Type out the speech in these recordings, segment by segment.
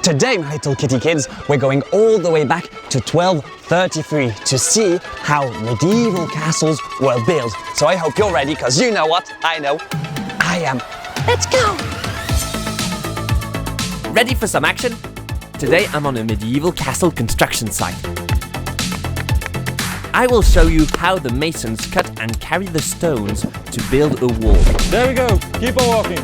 Today, my little kitty kids, we're going all the way back to 1233 to see how medieval castles were built. So I hope you're ready, because you know what? I know. I am. Let's go! Ready for some action? Today I'm on a medieval castle construction site. I will show you how the masons cut and carry the stones to build a wall. There we go, keep on walking.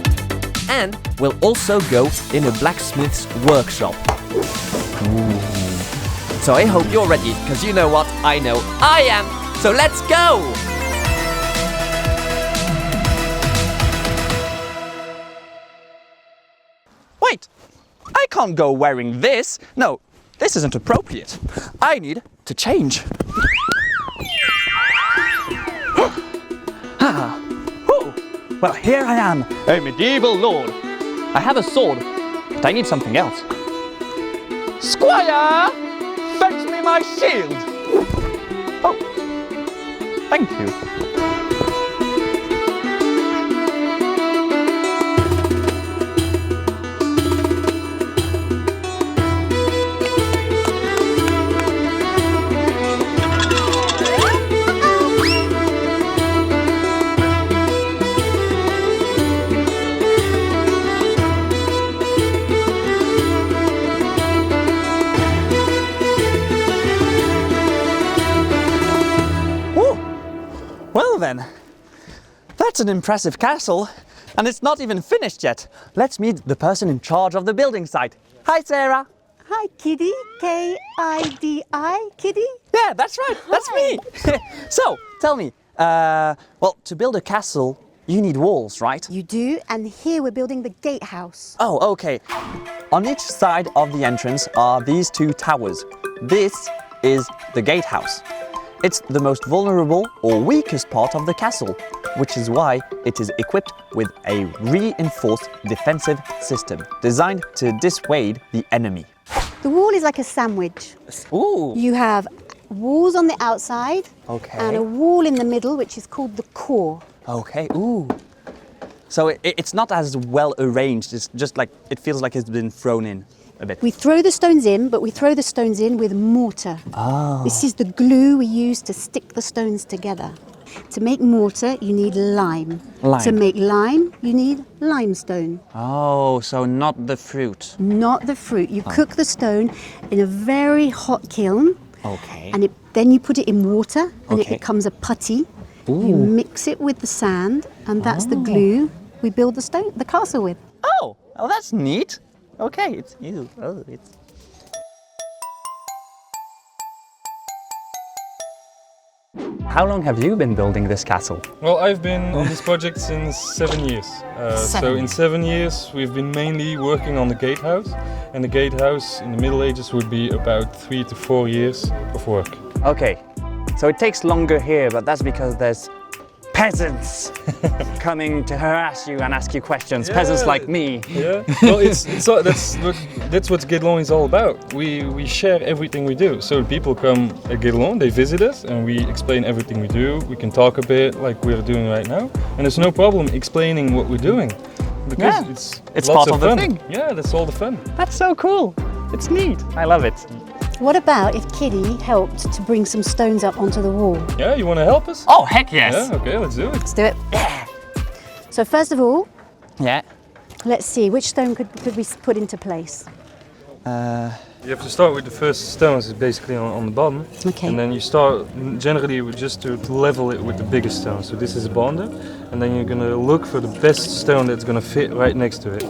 And we'll also go in a blacksmith's workshop. Ooh. So I hope you're ready, because you know what? I know I am. So let's go! Wait, I can't go wearing this. No, this isn't appropriate. I need to change. Well, here I am, a medieval lord. I have a sword, but I need something else. Squire, fetch me my shield. Oh, thank you. Well then, that's an impressive castle, and it's not even finished yet. Let's meet the person in charge of the building site. Hi, Sarah. Hi, Kidi. K-I-D-I, Kidi? Yeah, that's right. That's me. So, tell me, well, to build a castle, you need walls, right? You do, and here we're building the gatehouse. Oh, okay. On each side of the entrance are these two towers. This is the gatehouse. It's the most vulnerable or weakest part of the castle, which is why it is equipped with a reinforced defensive system designed to dissuade the enemy. The wall is like a sandwich. Ooh. You have walls on the outside and a wall in the middle, which is called the core. Okay, ooh. So it's not as well arranged, it's just like, it feels like it's been thrown in a bit. We throw the stones in, but we throw the stones in with mortar. Oh. This is the glue we use to stick the stones together. To make mortar, you need lime. To make lime, you need limestone. Oh, so not the fruit. Not the fruit. You cook the stone in a very hot kiln. Okay. And then you put it in water, and it becomes a putty. Ooh. You mix it with the sand, and that's the glue we build the castle with. Oh, well, that's neat. Okay, it's easy. Oh, it's. How long have you been building this castle? Well, I've been on this project since 7 years. So in 7 years, we've been mainly working on the gatehouse. And the gatehouse in the Middle Ages would be about 3 to 4 years of work. Okay, so it takes longer here, but that's because there's peasants coming to harass you and ask you questions. Yeah. Peasants like me. Yeah. Well, that's what Guédelon is all about. We share everything we do. So people come at Guédelon, they visit us, and we explain everything we do. We can talk a bit like we're doing right now, and there's no problem explaining what we're doing because it's part of the fun. thing. Yeah, that's all the fun. That's so cool. It's neat. I love it. What about if Kidi helped to bring some stones up onto the wall? Yeah, you want to help us? Oh, heck yes. Yeah, okay, let's do it. Let's do it. Yeah. So first of all, let's see, which stone could we put into place? You have to start with the first stones, is basically on the bottom. Okay. And then you start generally with just to level it with the biggest stone. So this is a bonder, and then you're going to look for the best stone that's going to fit right next to it.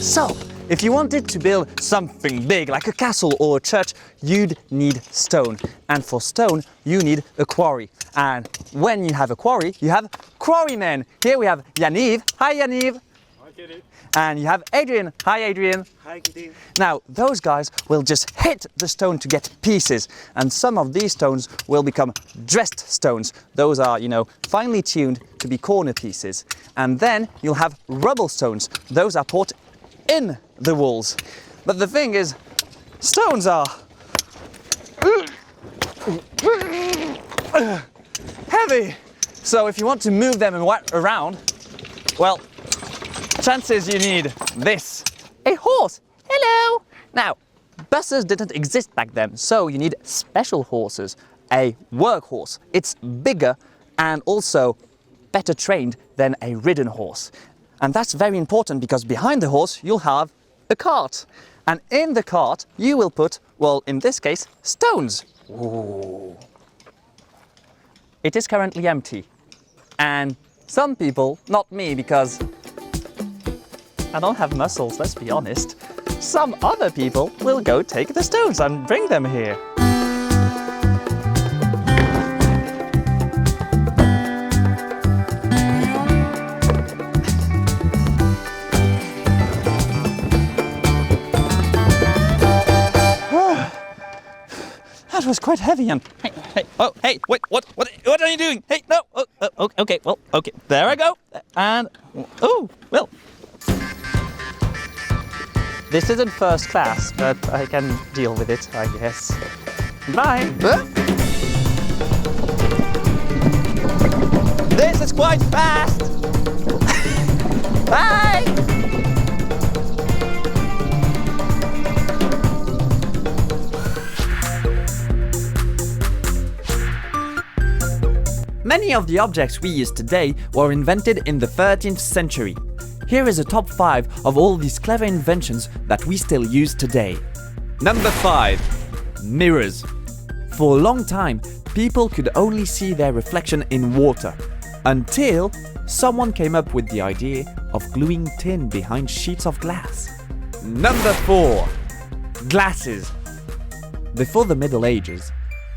So, if you wanted to build something big like a castle or a church, you'd need stone. And for stone, you need a quarry. And when you have a quarry, you have quarrymen. Here we have Yaniv. Hi, Yaniv. Hi, Kidi. And you have Adrian. Hi, Adrian. Hi, Kidi. Now, those guys will just hit the stone to get pieces, and some of these stones will become dressed stones. Those are, you know, finely tuned to be corner pieces. And then you'll have rubble stones. Those are put in the walls. But the thing is, stones are heavy. So if you want to move them around, well, chances you need this. A horse. Hello. Now, buses didn't exist back then, so you need special horses. A workhorse. It's bigger and also better trained than a ridden horse. And that's very important because behind the horse you'll have a cart. And in the cart you will put, well, in this case, stones. Ooh. It is currently empty. And some people, not me because I don't have muscles, let's be honest, some other people will go take the stones and bring them here. That was quite heavy and hey, wait, what are you doing? Hey, no, okay, well, okay, there I go, and, oh, well. This isn't first class, but I can deal with it, I guess. Bye. This is quite fast. Bye. Many of the objects we use today were invented in the 13th century. Here is a top 5 of all these clever inventions that we still use today. Number 5. Mirrors. For a long time, people could only see their reflection in water, until someone came up with the idea of gluing tin behind sheets of glass. Number 4. Glasses. Before the Middle Ages,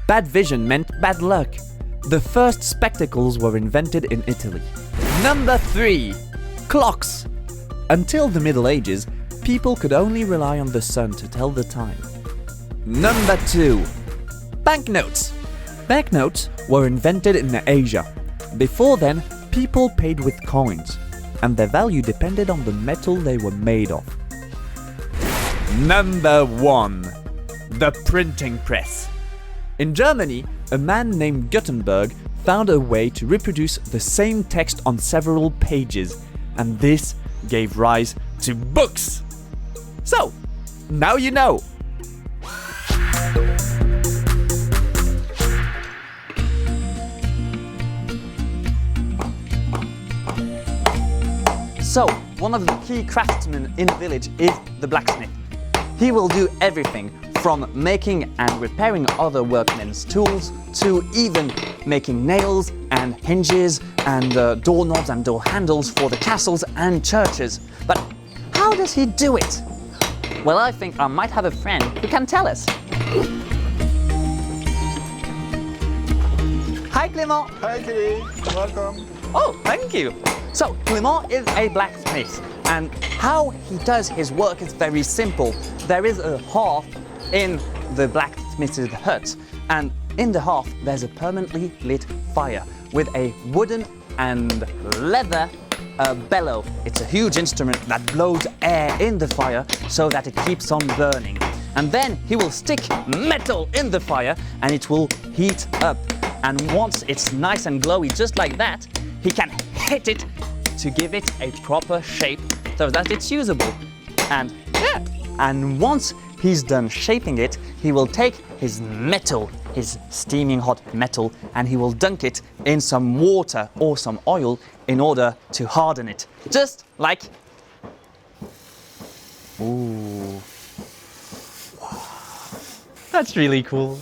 bad vision meant bad luck. The first spectacles were invented in Italy. Number 3. Clocks. Until the Middle Ages, people could only rely on the sun to tell the time. Number 2. Banknotes. Banknotes were invented in Asia. Before then, people paid with coins, and their value depended on the metal they were made of. Number 1. The printing press. In Germany, a man named Gutenberg found a way to reproduce the same text on several pages, and this gave rise to books. So, now you know. So, one of the key craftsmen in the village is the blacksmith. He will do everything from making and repairing other workmen's tools to even making nails and hinges and doorknobs and door handles for the castles and churches. But how does he do it? Well, I think I might have a friend who can tell us. Hi, Clément. Hi, Kidi. Welcome. Oh, thank you. So, Clément is a blacksmith, and how he does his work is very simple. There is a hearth in the blacksmith's hut, and in the hearth there's a permanently lit fire with a wooden and leather bellow. It's a huge instrument that blows air in the fire so that it keeps on burning. And then he will stick metal in the fire and it will heat up. And once it's nice and glowy just like that, he can hit it to give it a proper shape so that it's usable. And yeah, and once he's done shaping it, he will take his metal, his steaming hot metal, and he will dunk it in some water or some oil in order to harden it. Just like... Ooh. That's really cool.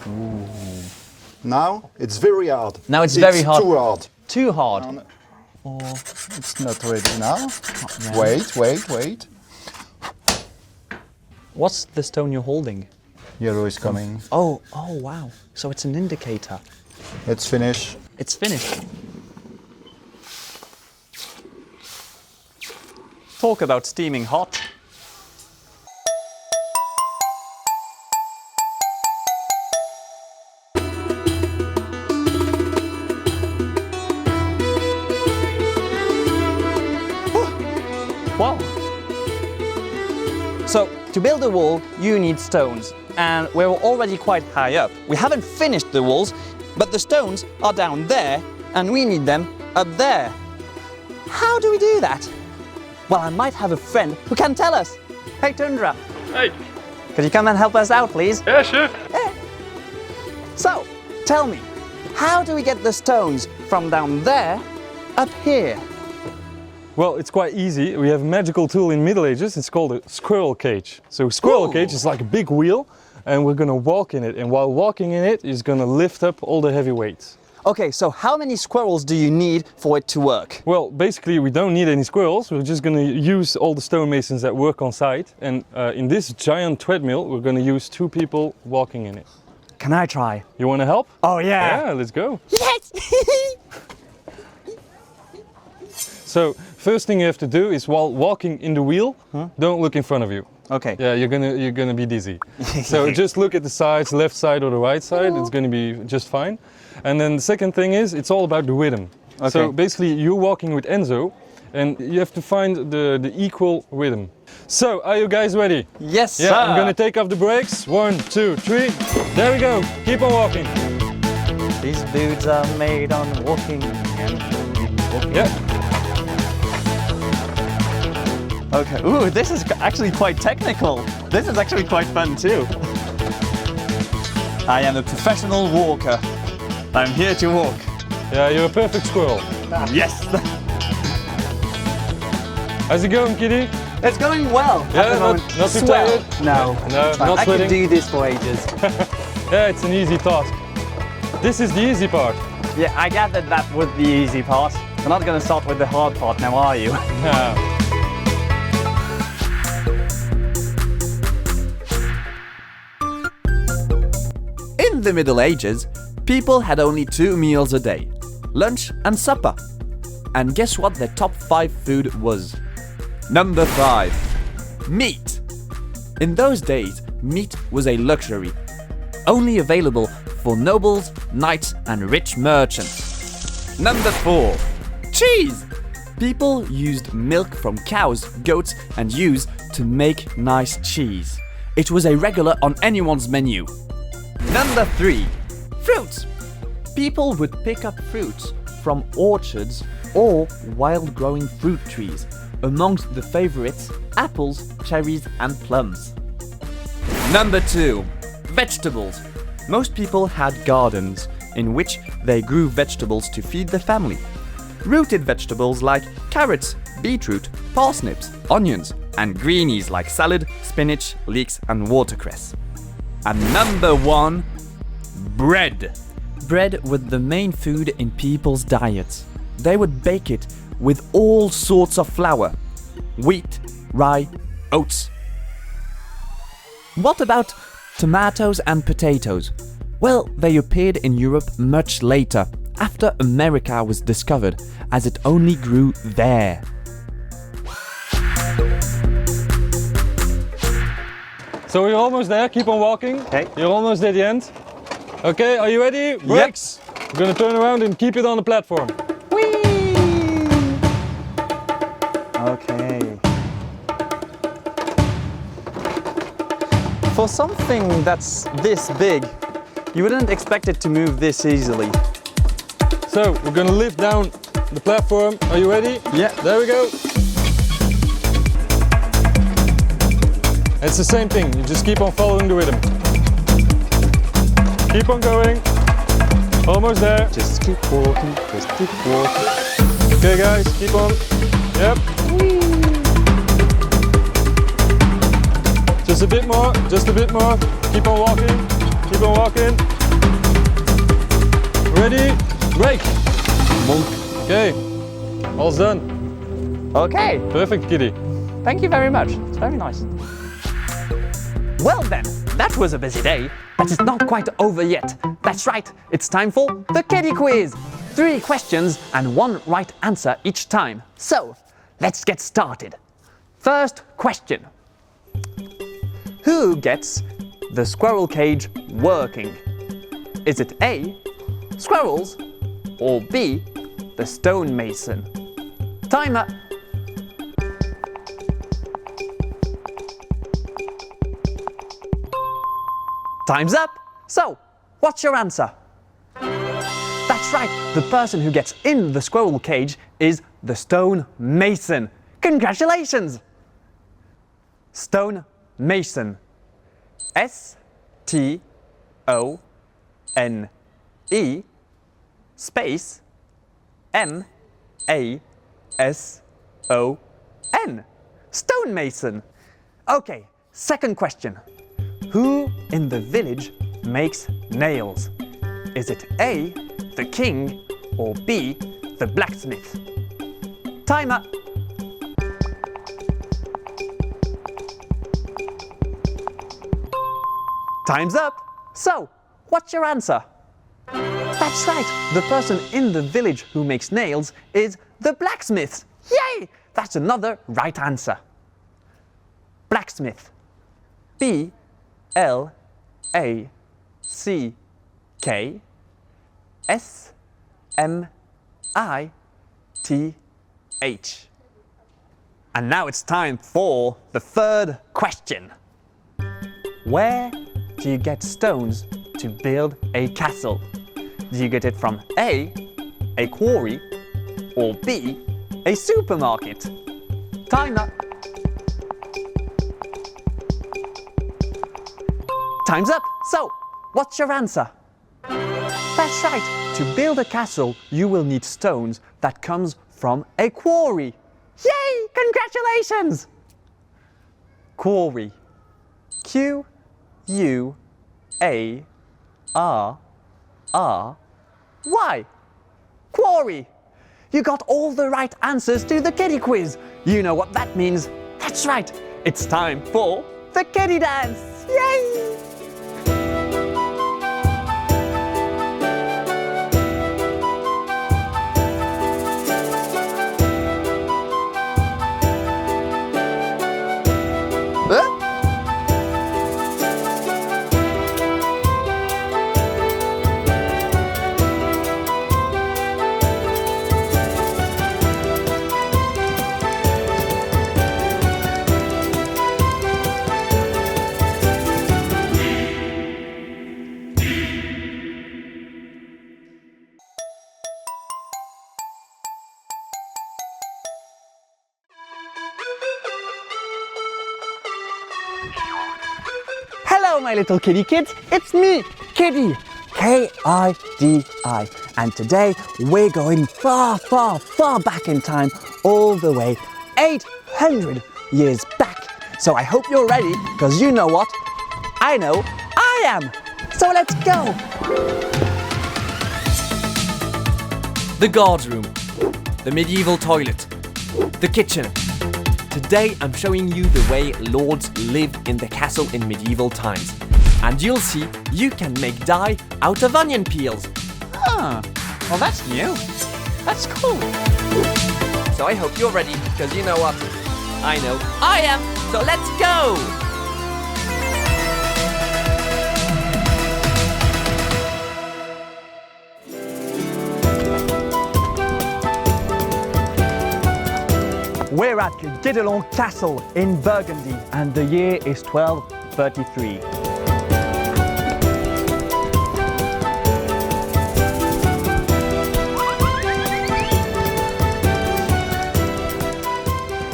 Ooh. Now it's very hard. Now it's very hard. Too hard. Too hard. Oh, it's not ready now. Really? Wait. What's the stone you're holding? Yellow is coming. Oh, wow. So it's an indicator. Let's finish. It's finished. Talk about steaming hot. Wow. So, to build a wall, you need stones. And we're already quite high up. We haven't finished the walls, but the stones are down there, and we need them up there. How do we do that? Well, I might have a friend who can tell us. Hey, Tundra. Hey. Could you come and help us out, please? Yeah, sure. Yeah. So, tell me, how do we get the stones from down there up here? Well, it's quite easy. We have a magical tool in Middle Ages. It's called a squirrel cage. So squirrel cage is like a big wheel, and we're gonna walk in it. And while walking in it, it's gonna lift up all the heavy weights. Okay, so how many squirrels do you need for it to work? Well, basically we don't need any squirrels. We're just gonna use all the stonemasons that work on site. And in this giant treadmill, we're gonna use 2 people walking in it. Can I try? You wanna help? Oh yeah! Yeah, let's go. Yes! So first thing you have to do is while walking in the wheel, don't look in front of you. Okay. Yeah, you're gonna be dizzy. So just look at the sides, left side or the right side. It's gonna be just fine. And then the second thing is it's all about the rhythm. Okay. So basically you're walking with Enzo, and you have to find the equal rhythm. So are you guys ready? Yes, Yeah, sir! I'm gonna take off the brakes. 1, 2, 3. There we go. Keep on walking. These boots are made on walking and walking. Yeah. Okay, ooh, this is actually quite technical. This is actually quite fun too. I am a professional walker. I'm here to walk. Yeah, you're a perfect squirrel. Yes! How's it going, Kidi? It's going well. Yeah, at the moment. not too Swell. tired? No, No, it's fine. not I sweating? can do this for ages. Yeah, it's an easy task. This is the easy part. Yeah, I gathered that was the easy part. We're not going to start with the hard part now, are you? Yeah. In the Middle Ages, people had only 2 meals a day, lunch and supper. And guess what their top 5 food was? Number 5. Meat. In those days, meat was a luxury, only available for nobles, knights and rich merchants. Number 4. Cheese. People used milk from cows, goats and ewes to make nice cheese. It was a regular on anyone's menu. Number 3. Fruits. People would pick up fruits from orchards or wild growing fruit trees. Amongst the favorites, apples, cherries and plums. Number 2. Vegetables. Most people had gardens in which they grew vegetables to feed the family. Rooted vegetables like carrots, beetroot, parsnips, onions, and greenies like salad, spinach, leeks, and watercress. And number 1, bread. Bread was the main food in people's diets. They would bake it with all sorts of flour: wheat, rye, oats. What about tomatoes and potatoes? Well, they appeared in Europe much later, after America was discovered, as it only grew there. So you're almost there, keep on walking. Okay. You're almost at the end. Okay, are you ready? Brakes. We're gonna turn around and keep it on the platform. Okay. For something that's this big, you wouldn't expect it to move this easily. So we're gonna lift down the platform. Are you ready? Yeah. There we go. It's the same thing, you just keep on following the rhythm. Keep on going. Almost there. Just keep walking, just keep walking. Okay guys, keep on. Yep. Just a bit more, just a bit more. Keep on walking, keep on walking. Ready, break. Okay, all's done. Okay, Perfect, Kidi. thank you very much. It's very nice. Well then, that was a busy day, but it's not quite over yet. That's right, it's time for the Kidi Quiz. 3 questions and 1 right answer each time. So, let's get started. First question. Who gets the squirrel cage working? Is it A, squirrels, or B, the stonemason? Timer. Time's up. So, what's your answer? That's right, the person who gets in the squirrel cage is the stonemason. Congratulations! Stonemason. S-T-O-N-E space M-A-S-O-N. Stonemason. Okay, second question. Who in the village makes nails? Is it A, the king, or B, the blacksmith? Timer. Time's up. So, what's your answer? That's right, the person in the village who makes nails is the blacksmith. Yay! That's another right answer. Blacksmith. B-L-A-C-K-S-M-I-T-H. And now it's time for the third question. Where do you get stones to build a castle? Do you get it from A, a quarry, or B, a supermarket? Timer. Time's up. So, what's your answer? That's right. To build a castle, you will need stones that comes from a quarry. Yay! Congratulations! Quarry. Q-U-A-R-R-Y. Quarry. You got all the right answers to the Kidi quiz. You know what that means. That's right. It's time for the Kidi dance. Yay! Hello, my little Kidi kids. It's me, Kidi. K-I-D-I. And today we're going far, far, far back in time, all the way 800 years back. So I hope you're ready, because you know what? I know I am. So let's go. The guardroom, the medieval toilet, the kitchen. Today I'm showing you the way lords lived in the castle in medieval times. And you'll see you can make dye out of onion peels. Ah, well that's new. That's cool. So I hope you're ready, because you know what? I know I am. So let's go! We're at Kidibli Castle in Burgundy, and the year is 1233.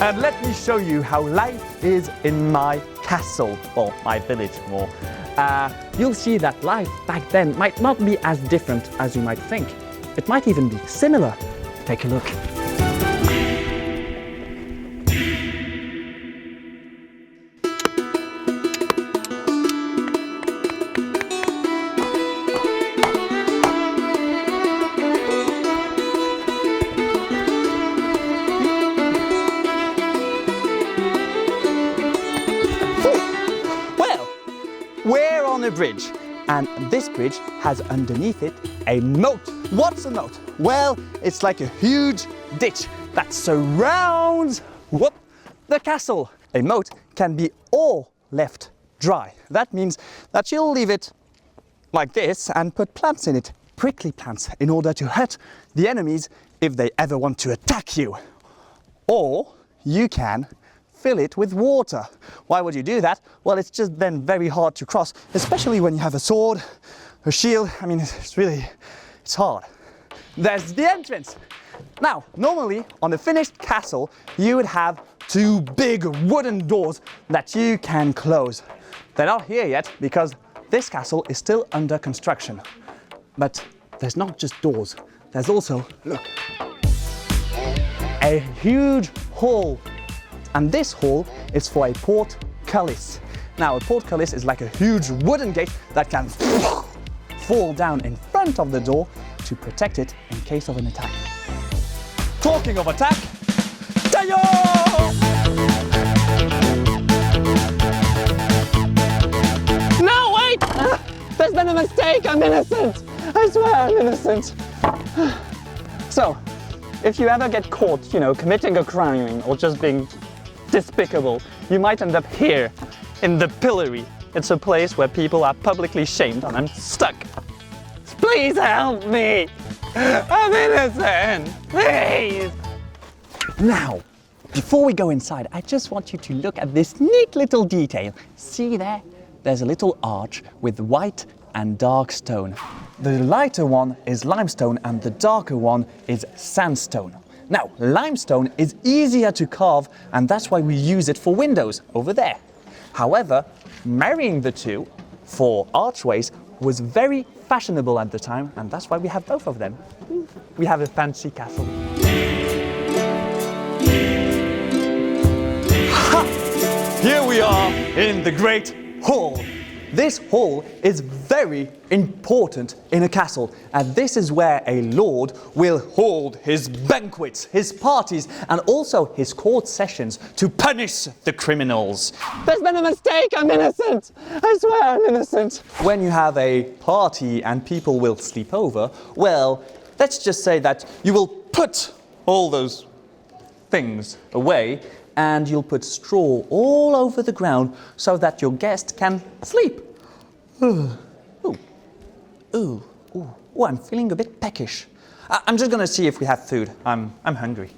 And let me show you how life is in my castle, or my village more. You'll see that life back then might not be as different as you might think. It might even be similar. Take a look. We're on a bridge, and this bridge has underneath it a moat. What's a moat? Well, it's like a huge ditch that surrounds the castle. A moat can be all left dry. That means that you'll leave it like this and put plants in it, prickly plants, in order to hurt the enemies if they ever want to attack you. Or you can fill it with water. Why would you do that? Well, it's just then very hard to cross, especially when you have a sword, a shield. I mean, it's hard. There's the entrance. Now, normally on a finished castle, you would have two big wooden doors that you can close. They're not here yet because this castle is still under construction. But there's not just doors, there's also, look, a huge hall. And this hall is for a portcullis. Now, a portcullis is like a huge wooden gate that can fall down in front of the door to protect it in case of an attack. Talking of attack, Tayo! No, wait! There's been a mistake, I'm innocent! I swear I'm innocent. So, if you ever get caught, committing a crime or just being despicable, you might end up here, in the pillory. It's a place where people are publicly shamed and I'm stuck. Please help me! I'm innocent! Please! Now, before we go inside, I just want you to look at this neat little detail. See there? There's a little arch with white and dark stone. The lighter one is limestone and the darker one is sandstone. Now, limestone is easier to carve and that's why we use it for windows over there. However, marrying the two for archways was very fashionable at the time and that's why we have both of them. We have a fancy castle. Ha! Here we are in the Great Hall. This hall is very important in a castle, and this is where a lord will hold his banquets, his parties, and also his court sessions to punish the criminals. There's been a mistake, I'm innocent! I swear I'm innocent! When you have a party and people will sleep over, well, let's just say that you will put all those things away and you'll put straw all over the ground so that your guest can sleep. Ooh, I'm feeling a bit peckish. I'm just gonna see if we have food. I'm hungry.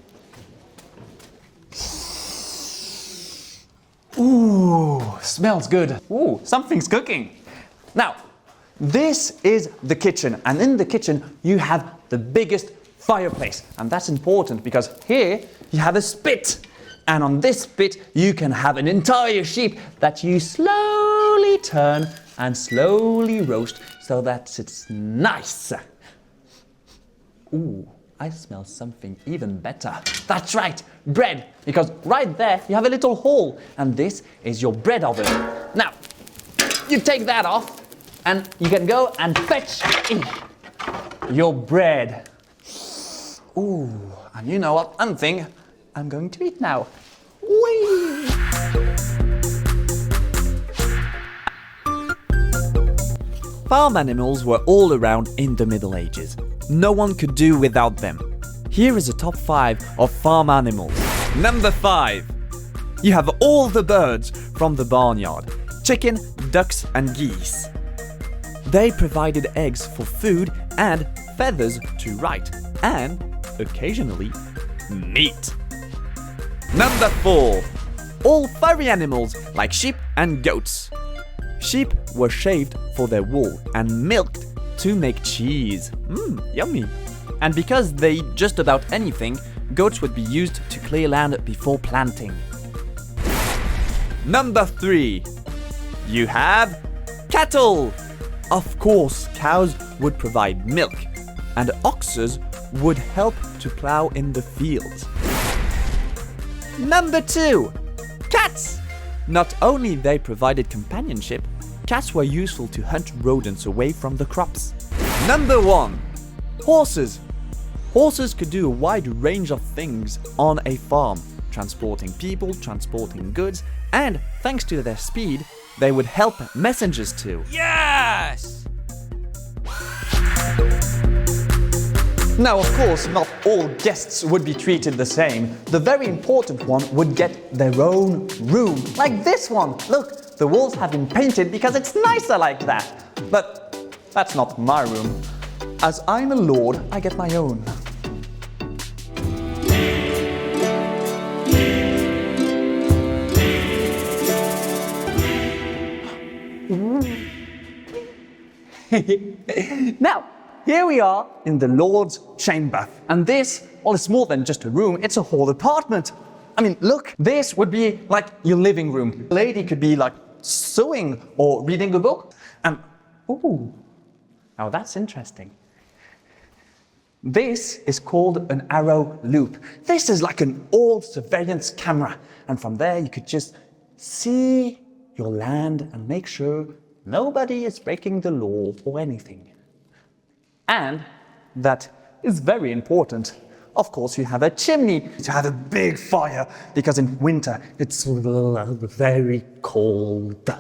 Ooh, smells good. Ooh, something's cooking. Now, this is the kitchen, and in the kitchen you have the biggest fireplace, and that's important because here you have a spit. And on this spit, you can have an entire sheep that you slowly turn and slowly roast so that it's nice. Ooh, I smell something even better. That's right, bread. Because right there, you have a little hole. And this is your bread oven. Now, you take that off and you can go and fetch your bread. Ooh, and you know what? One thing I'm going to eat now. Whee! Farm animals were all around in the Middle Ages. No one could do without them. Here is a top 5 of farm animals. Number 5. You have all the birds from the barnyard. Chicken, ducks and geese. They provided eggs for food and feathers to write, and occasionally meat. Number 4. All furry animals like sheep and goats. Sheep were shaved for their wool and milked to make cheese. Yummy. And because they eat just about anything, goats would be used to clear land before planting. Number 3. You have cattle. Of course, cows would provide milk, and oxes would help to plow in the fields. Number 2. Cats. Not only they provided companionship, cats were useful to hunt rodents away from the crops. Number 1. Horses. Horses could do a wide range of things on a farm, transporting people, transporting goods, and thanks to their speed, they would help messengers too. Yes! Now, of course, not all guests would be treated the same. The very important one would get their own room, like this one. Look, the walls have been painted because it's nicer like that. But that's not my room. As I'm a lord, I get my own. Now, here we are in the Lord's chamber. And this, well, it's more than just a room, it's a whole apartment. I mean, look, this would be like your living room. A lady could be like sewing or reading a book. And, ooh, now that's interesting. This is called an arrow loop. This is like an old surveillance camera. And from there, you could just see your land and make sure nobody is breaking the law or anything. And that is very important. Of course, you have a chimney to have a big fire because in winter it's very cold.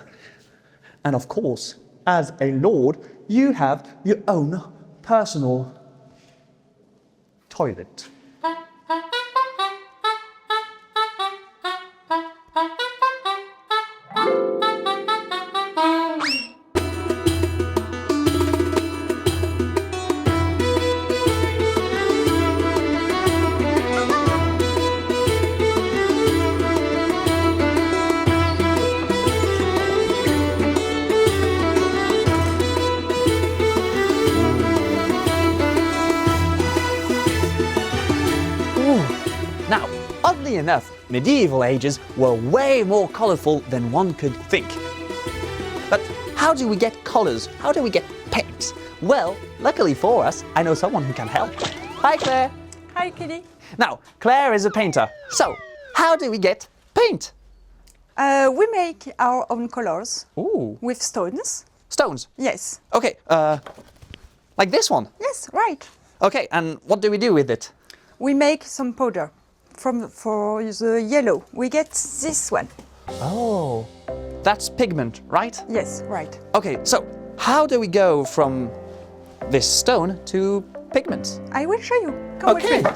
And of course, as a lord, you have your own personal toilet. Now, oddly enough, medieval ages were way more colorful than one could think. But how do we get colors? How do we get paints? Well, luckily for us, I know someone who can help. Hi, Claire. Hi, Kidi. Now, Claire is a painter. So, how do we get paint? We make our own colors Ooh, with stones. stones. Yes. Okay, like this one. Yes, right. Okay, and what do we do with it? We make some powder for the yellow. We get this one. Oh, that's pigment, right? Yes, right. Okay, so how do we go from this stone to pigments? I will show you. Come with Okay, me.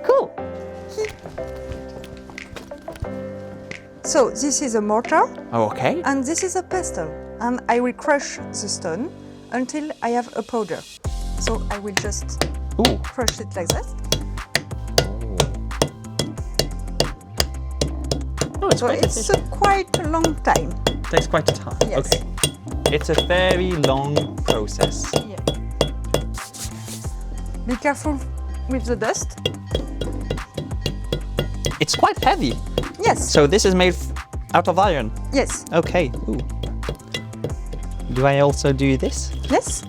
cool. So this is a mortar Okay. and this is a pestle. And I will crush the stone until I have a powder. So I will just Ooh. crush it like that. Oh, it's So quite it's a quite a long time. takes quite a time. Yes. Okay. It's a very long process. Yeah. Be careful with the dust. It's quite heavy. Yes. So this is made out of iron. Yes. Okay. Ooh. Do I also do this? Yes.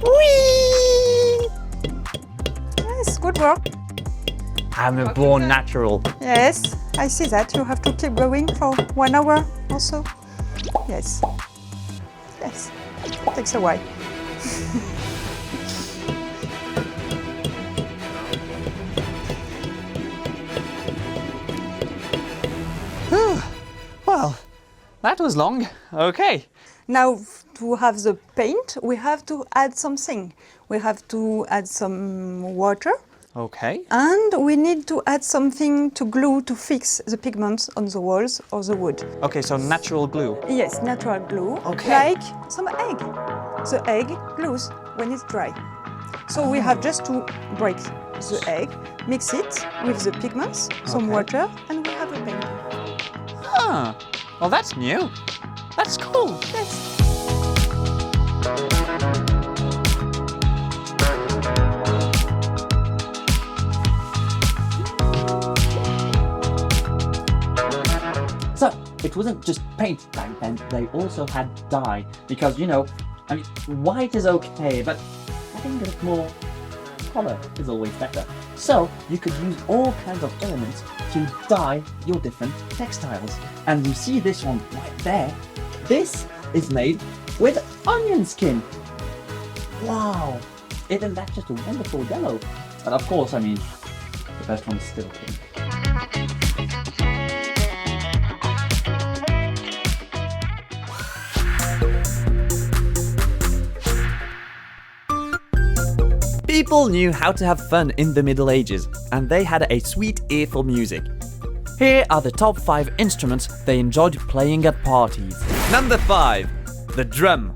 Whee! Yes. Good work. I'm a born natural. Yes. I see that. You have to keep going for 1 hour or so. Yes. Yes. Takes a while. Well, that was long. Okay. Now, to have the paint, we have to add something. We have to add some water, Okay. and we need to add something to glue to fix the pigments on the walls or the wood. Okay, so natural glue. Yes, natural glue, Okay. like some egg. The egg glues when it's dry. So we have just to break the egg, mix it with the pigments, some Okay. water, and we have a paint. Huh. Well, that's new. That's cool. Yes. So, it wasn't just paint back then, they also had dye. Because, you know, I mean, white is okay, but I think that more color is always better. So, you could use all kinds of elements to dye your different textiles. And you see this one right there. This is made with onion skin. Wow! Isn't that just a wonderful yellow? But of course, I mean, the best one is still pink. People knew how to have fun in the Middle Ages, and they had a sweet ear for music. Here are the top 5 instruments they enjoyed playing at parties. Number 5. The drum.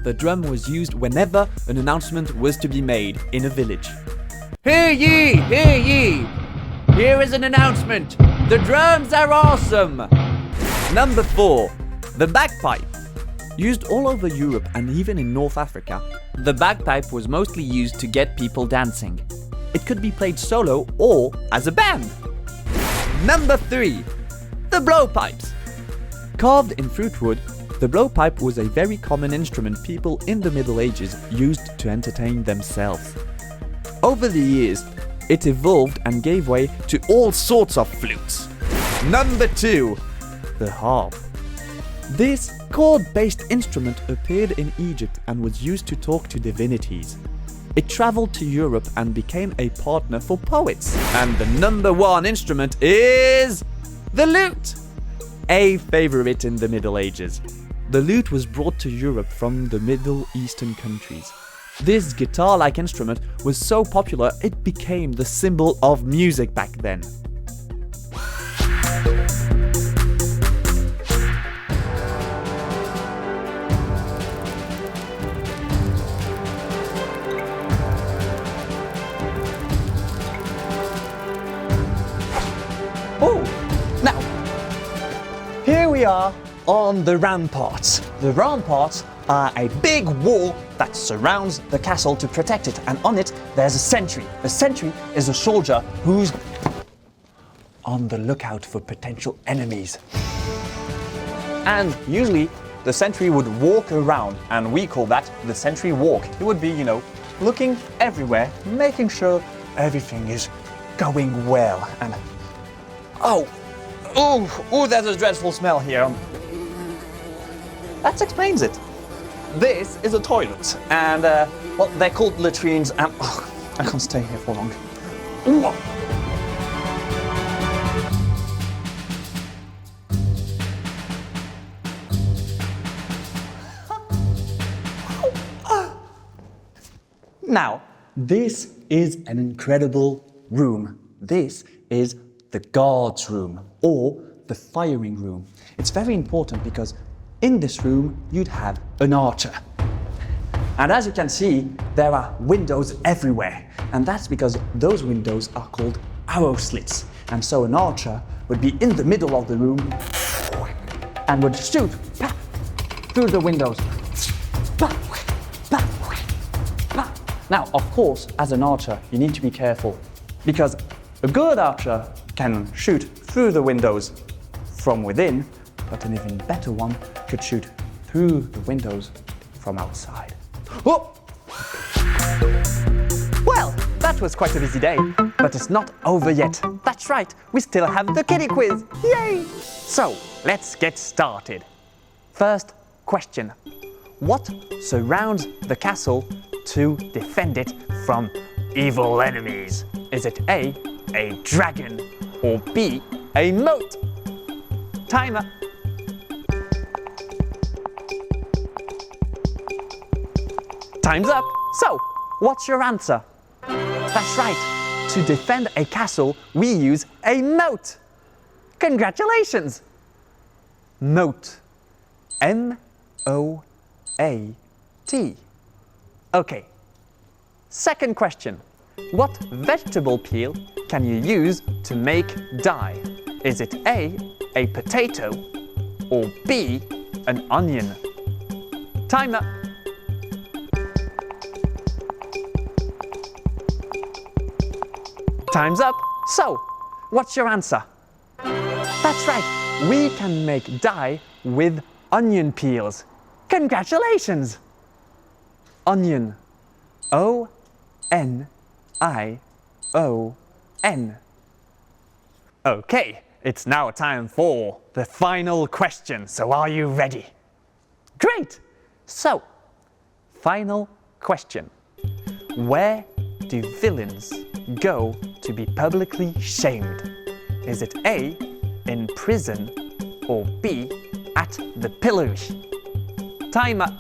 The drum was used whenever an announcement was to be made in a village. Hear ye! Hear ye! Here is an announcement! The drums are awesome! Number 4. The bagpipe. Used all over Europe and even in North Africa, the bagpipe was mostly used to get people dancing. It could be played solo or as a band. Number 3. The blowpipes. Carved in fruit wood, the blowpipe was a very common instrument people in the Middle Ages used to entertain themselves. Over the years, it evolved and gave way to all sorts of flutes. Number 2. The harp. This chord-based instrument appeared in Egypt and was used to talk to divinities. It traveled to Europe and became a partner for poets. And the number 1 instrument is the lute. A favorite in the Middle Ages. The lute was brought to Europe from the Middle Eastern countries. This guitar-like instrument was so popular it became the symbol of music back then. Oh, now, here we are on the ramparts. The ramparts are a big wall that surrounds the castle to protect it, and on it there's a sentry. A sentry is a soldier who's on the lookout for potential enemies. And usually the sentry would walk around, and we call that the sentry walk. It would be, looking everywhere, making sure everything is going well. And oh, there's a dreadful smell here. That explains it. This is a toilet, and they're called latrines, and I can't stay here for long. Now, this is an incredible room. This is the guard's room, or the firing room. It's very important because in this room you'd have an archer. And as you can see, there are windows everywhere. And that's because those windows are called arrow slits. And so an archer would be in the middle of the room and would shoot through the windows. Now, of course, as an archer, you need to be careful, because a good archer can shoot through the windows from within, but an even better one could shoot through the windows from outside. Oh! Well, that was quite a busy day, but it's not over yet. That's right, we still have the Kidi Quiz. Yay! So, let's get started. First question. What surrounds the castle to defend it from evil enemies? Is it A, dragon, or B, a moat? Timer. Time's up. So, what's your answer? That's right. To defend a castle, we use a moat. Congratulations. Moat. M-O-A-T. Okay. Second question. What vegetable peel can you use to make dye? Is it A, potato, or B, an onion? Timer. Time's up. So, what's your answer? That's right. We can make dye with onion peels. Congratulations. Onion. O-N-I-O-N. Okay, it's now time for the final question. So are you ready? Great! So, final question. Where do villains go to be publicly shamed? Is it A, in prison, or B, at the pillory? Timer.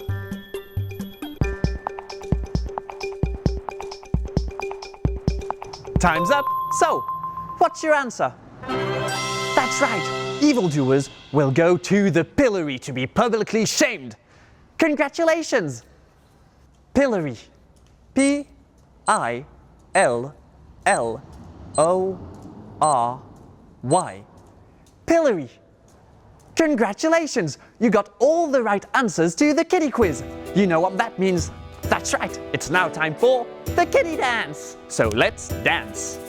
Time's up. So, what's your answer? That's right. Evildoers will go to the pillory to be publicly shamed. Congratulations! Pillory. P-I-L-L-O-R-Y. Pillory. Congratulations! You got all the right answers to the Kidi quiz. You know what that means? That's right. It's now time for the Kidi dance. So let's dance.